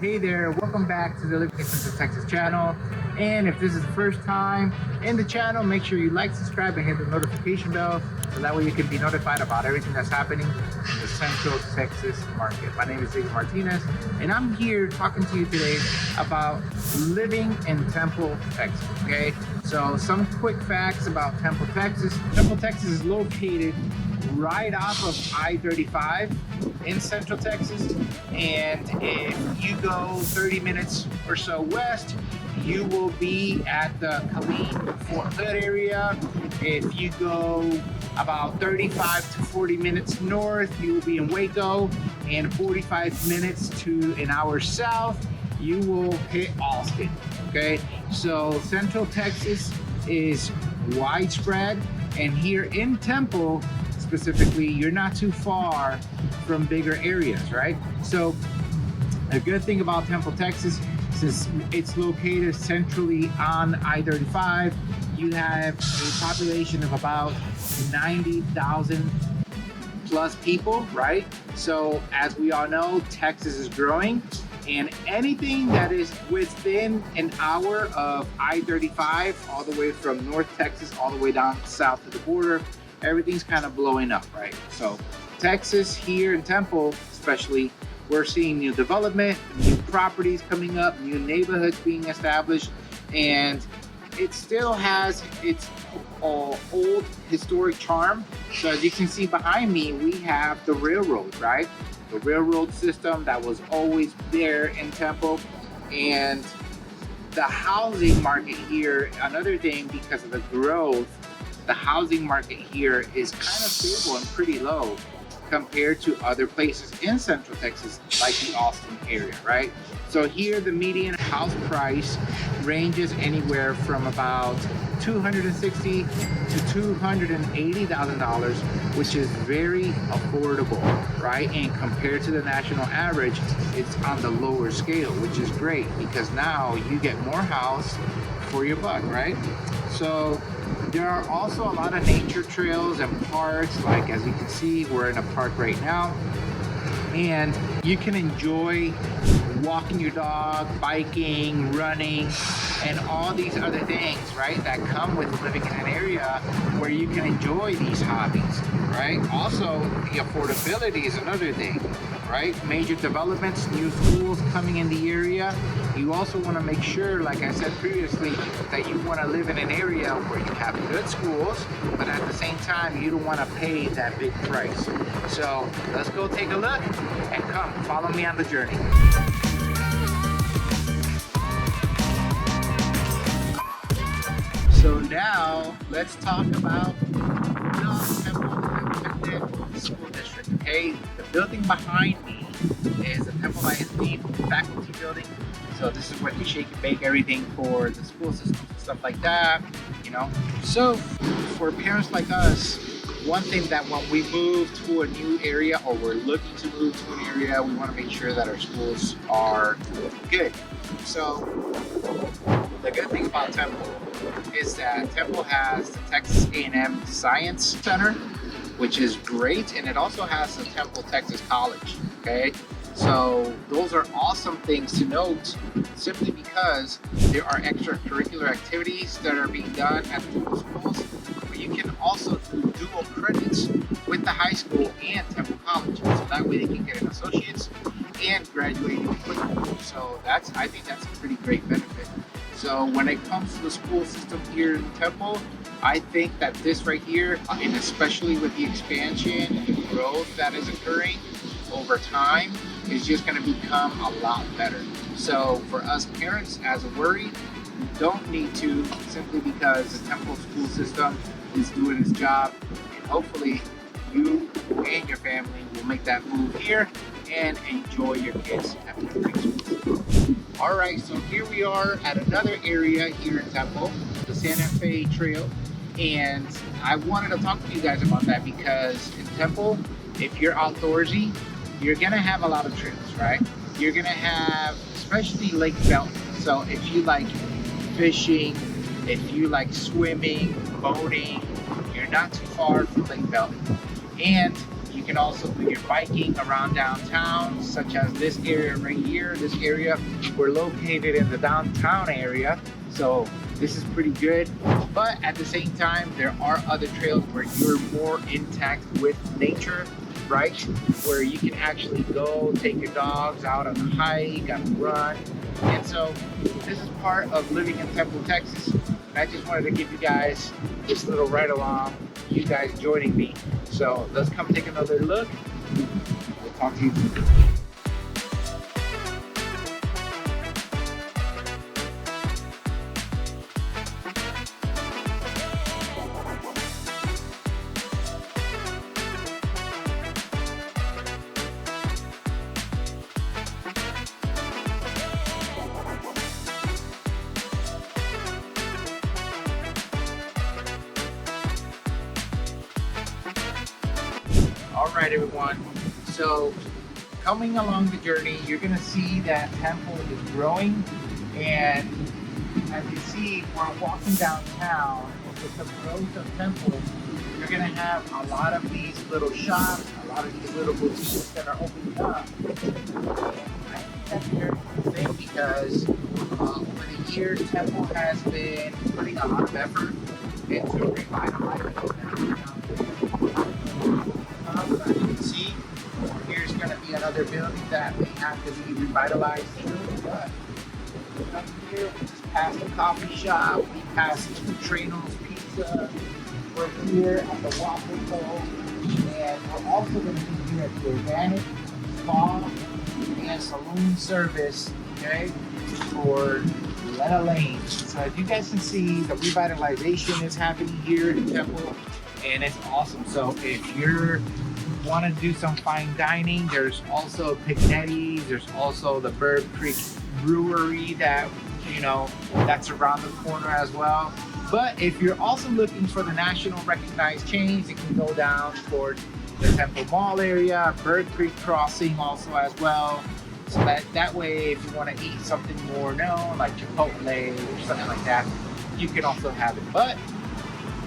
Hey there, welcome back to the Living in Central Texas channel. And if this is the first time in the channel, make sure you like, subscribe, and hit the notification bell so that way you can be notified about everything that's happening in the Central Texas market. My name is Xavier Martinez, and I'm here talking to you today about living in Temple, Texas. Okay, so some quick facts about Temple, Texas. Temple, Texas is located right off of I-35 in Central Texas, and if you go 30 minutes or so west, you will be at the Killeen, Fort Hood area. If you go about 35 to 40 minutes north, you will be in Waco, and 45 minutes to an hour south, you will hit Austin. Okay, so Central Texas is widespread, and here in Temple specifically, you're not too far from bigger areas, right? So a good thing about Temple, Texas, since it's located centrally on I-35, you have a population of about 90,000 plus people, right? So as we all know, Texas is growing, and anything that is within an hour of I-35, all the way from North Texas all the way down south to the border, everything's kind of blowing up, right? So Texas here in Temple, especially, we're seeing new development, new properties coming up, new neighborhoods being established, and it still has its old historic charm. So as you can see behind me, we have the railroad, right? The railroad system that was always there in Temple. And the housing market here, another thing, because of the growth, the housing market here is kind of stable and pretty low compared to other places in Central Texas, like the Austin area, right? So here the median house price ranges anywhere from about $260,000 to $280,000, which is very affordable, right? And compared to the national average, it's on the lower scale, which is great because now you get more house for your buck, right? So there are also a lot of nature trails and parks, like as you can see, we're in a park right now, and you can enjoy walking your dog, biking, running, and all these other things, right, that come with living in an area where you can enjoy these hobbies, right? Also, the affordability is another thing, right? Major developments, new schools coming in the area. You also want to make sure, like I said previously, that you want to live in an area where you have good schools, but at the same time, you don't want to pay that big price. So let's go take a look and come follow me on the journey. So now let's talk about the Temple Independent School District. Okay, the building behind me is the Temple ISD faculty building. So this is where they shake and bake everything for the school systems and stuff like that, you know. So for parents like us, one thing that when we move to a new area or we're looking to move to an area, we want to make sure that our schools are good. So the good thing about Temple is that Temple has the Texas A&M Science Center, which is great, and it also has the Temple Texas College, okay? So those are awesome things to note, simply because there are extracurricular activities that are being done at the schools, but you can also do dual credits with the high school and Temple College, so that way they can get an associate's and graduate even quicker. So I think that's a pretty great benefit. So when it comes to the school system here in Temple, I think that this right here, and especially with the expansion and the growth that is occurring over time, is just going to become a lot better. So for us parents, as a worry, you don't need to, simply because the Temple school system is doing its job, and hopefully you and your family will make that move here and enjoy your kids at the school. All right, so here we are at another area here in Temple, the Santa Fe Trail, and I wanted to talk to you guys about that because in Temple, if you're outdoorsy, you're gonna have a lot of trails, right? You're gonna have, especially Lake Belton. So if you like fishing, if you like swimming, boating, you're not too far from Lake Belton. And you can also do your biking around downtown, such as this area right here. This area, we're located in the downtown area, so this is pretty good. But at the same time, there are other trails where you're more intact with nature, right? Where you can actually go take your dogs out on a hike, on a run. And so this is part of living in Temple, Texas. And I just wanted to give you guys this little ride along, you guys joining me. So let's come take another look. We'll talk to you soon. All right, everyone. So coming along the journey, you're gonna see that Temple is growing. And as you see, we're walking downtown with the growth of Temple. You're gonna have a lot of these little shops, a lot of these little boutiques that are opening up. And I think that's a very good thing because over the years, Temple has been putting a lot of effort into revitalizing downtown. As you can see, here's going to be another building that may have to be revitalized too. But up here, we just passed a coffee shop, we passed Trino's Pizza. We're here at the Waco, and we're also going to be here at the Organic Spa and Saloon Service, okay, for Lena Lane. So as you guys can see, the revitalization is happening here in Temple, and it's awesome. So if you're want to do some fine dining, there's also Pignetti's, there's also the Bird Creek Brewery that, you know, that's around the corner as well. But if you're also looking for the national recognized chains, you can go down towards the Temple Mall area, Bird Creek Crossing also as well. So that way, if you want to eat something more known, like Chipotle or something like that, you can also have it. But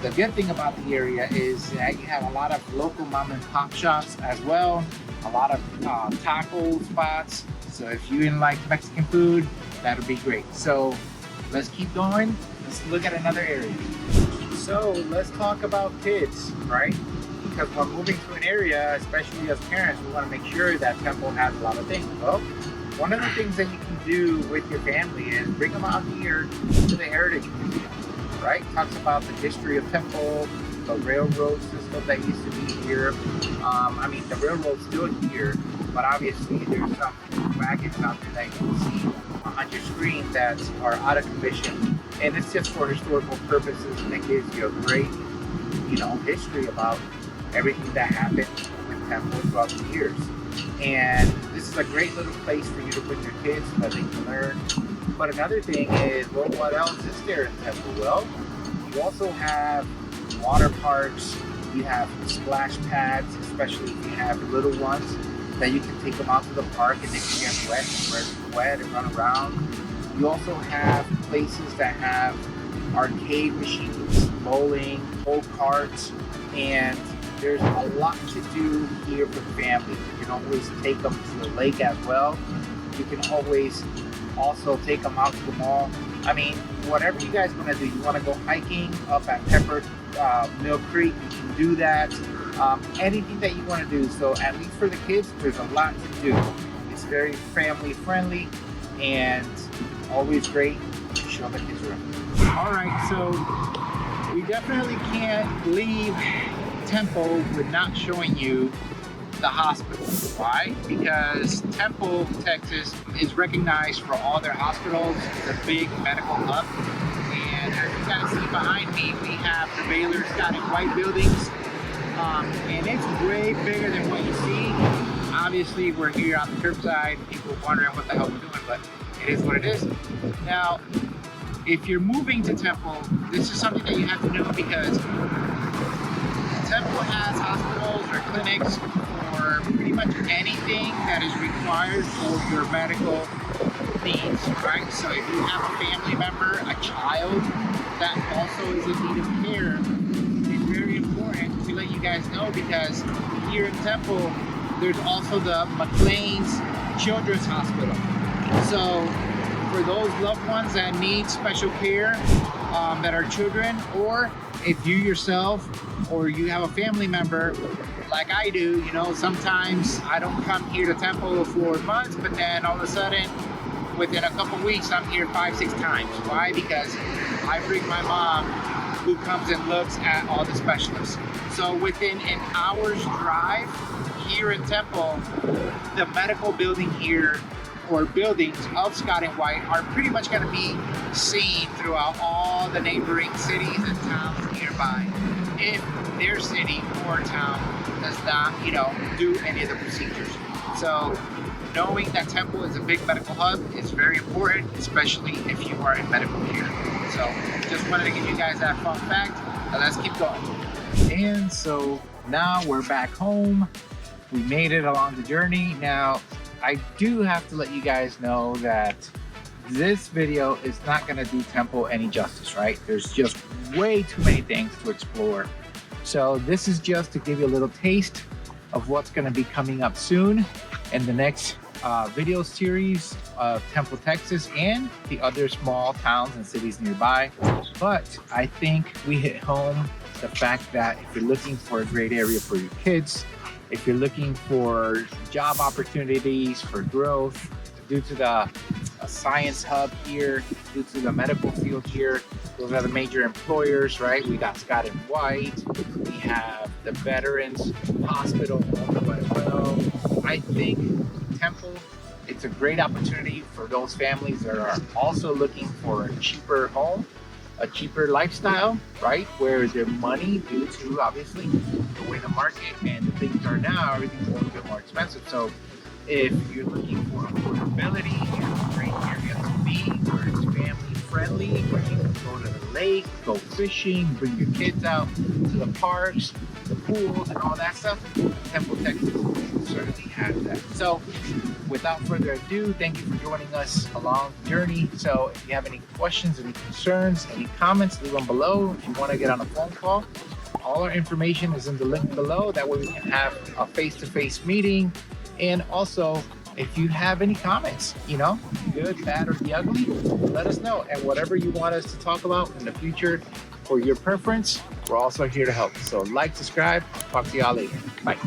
the good thing about the area is that you have a lot of local mom and pop shops as well, a lot of taco spots. So if you like Mexican food, that'll be great. So let's keep going. Let's look at another area. So let's talk about kids, right? Because we're moving to an area, especially as parents, we want to make sure that Temple has a lot of things. Well, one of the things that you can do with your family is bring them out here to the Heritage Museum. Right? Talks about the history of Temple, the railroad system that used to be here. I mean, the railroad's still here, but obviously there's some wagons out there that you can see on your screen that are out of commission. And it's just for historical purposes, and it gives you a great, you know, history about everything that happened with Temple throughout the years. And this is a great little place for you to put your kids so that they can learn. But another thing is, well, what else is there in Temple? Well, you also have water parks, you have splash pads, especially if you have little ones, that you can take them out to the park and they can get wet and run around. You also have places that have arcade machines, bowling, go-karts, and there's a lot to do here for the family. You can always take them to the lake as well. You can always also take them out to the mall. I mean, whatever you guys want to do, you want to go hiking up at Mill Creek, you can do that. Anything that you want to do. So at least for the kids, there's a lot to do. It's very family friendly and always great to show the kids around. All right, so we definitely can't leave Temple with not showing you the hospital. Why? Because Temple, Texas is recognized for all their hospitals. It's a big medical hub. And as you guys see behind me, we have the Baylor Scottish White buildings. And it's way bigger than what you see. Obviously, we're here on the curbside. People are wondering what the hell we're doing, but it is what it is. Now, if you're moving to Temple, this is something that you have to know because Temple has hospitals or clinics for pretty much anything that is required for your medical needs, right? So if you have a family member, a child that also is in need of care, it's very important to let you guys know because here in Temple, there's also the McLean's Children's Hospital. So for those loved ones that need special care, that are children, or if you yourself or you have a family member like I do, you know, sometimes I don't come here to Temple for months, but then all of a sudden within a couple weeks I'm here 5-6 times. Why? Because I bring my mom, who comes and looks at all the specialists. So within an hour's drive here in Temple, the medical building here, or buildings of Scott and White, are pretty much going to be seen throughout all the neighboring cities and towns nearby if their city or town does not, you know, do any of the procedures. So knowing that Temple is a big medical hub is very important, especially if you are in medical care. So just wanted to give you guys that fun fact. Now let's keep going. And so now we're back home. We made it along the journey. Now, I do have to let you guys know that this video is not going to do Temple any justice, right? There's just way too many things to explore. So this is just to give you a little taste of what's going to be coming up soon in the next video series of Temple, Texas, and the other small towns and cities nearby. But I think we hit home the fact that if you're looking for a great area for your kids, if you're looking for job opportunities, for growth, due to the science hub here, due to the medical field here, those are the major employers, right? We got Scott and White, we have the Veterans Hospital also as well. I think Temple, it's a great opportunity for those families that are also looking for a cheaper home, a cheaper lifestyle, right? Where their money, due to obviously the way the market and the things are now, everything's a little bit more expensive. So if you're looking for affordability, it's a great area to be, where it's family friendly, where you can go to the lake, go fishing, bring your kids out to the parks, the pools, and all that stuff. Temple, Texas certainly has that. So without further ado, thank you for joining us along the journey. So if you have any questions, any concerns, any comments, leave them below. If you want to get on a phone call, all our information is in the link below. That way we can have a face-to-face meeting. And also, if you have any comments, you know, good, bad, or the ugly, let us know. And whatever you want us to talk about in the future for your preference, we're also here to help. So like, subscribe, talk to y'all later. Bye.